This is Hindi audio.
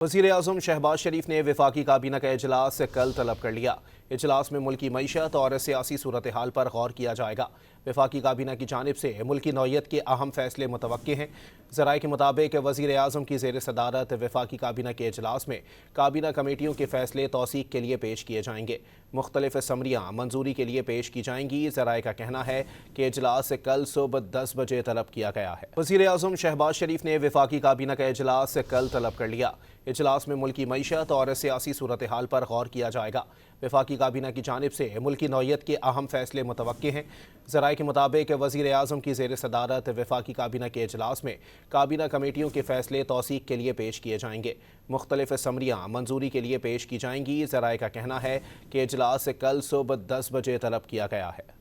वज़ीर-ए-आज़म शहबाज शरीफ ने वफाकी काबीना का इजलास कल तलब कर लिया। इजलास में मुल्की मईशत और सियासी सूरत हाल पर गौर किया जाएगा। वफाकी काबीना की जानिब से मुल्की नौयत के अहम फैसले मुतवक्के हैं। ज़राए के मुताबिक वज़ीर-ए-आज़म की ज़ेर सदारत वफाकी काबीना के इजलास में काबीना कमेटियों के फैसले तौसीक के लिए पेश किए जाएंगे। मुख्तलिफ समरियाँ मंजूरी के लिए पेश की जाएंगी। ज़राए का कहना है कि इजलास कल सुबह 10 बजे तलब किया गया है। वज़ीर-ए-आज़म शहबाज शरीफ ने वफाकी काबीना का इजलास कल तलब कर लिया। इजलास में मुल्की मईशत और सियासी सूरत हाल पर गौर किया जाएगा। वफाकी काबीना की जानिब से मुल्की नौयत के अहम फैसले मुतवक्के हैं। ज़राए के मुताबिक वज़ीर-ए-आज़म की ज़ेर सदारत वफाकी काबीना के इजलास में काबीना कमेटियों के फैसले तौसीक के लिए पेश किए जाएंगे। मुख्तलिफ समरियाँ मंजूरी के लिए पेश की जाएंगी। ज़राए का कहना है कि इजलास कल सुबह 10 बजे तलब किया गया है।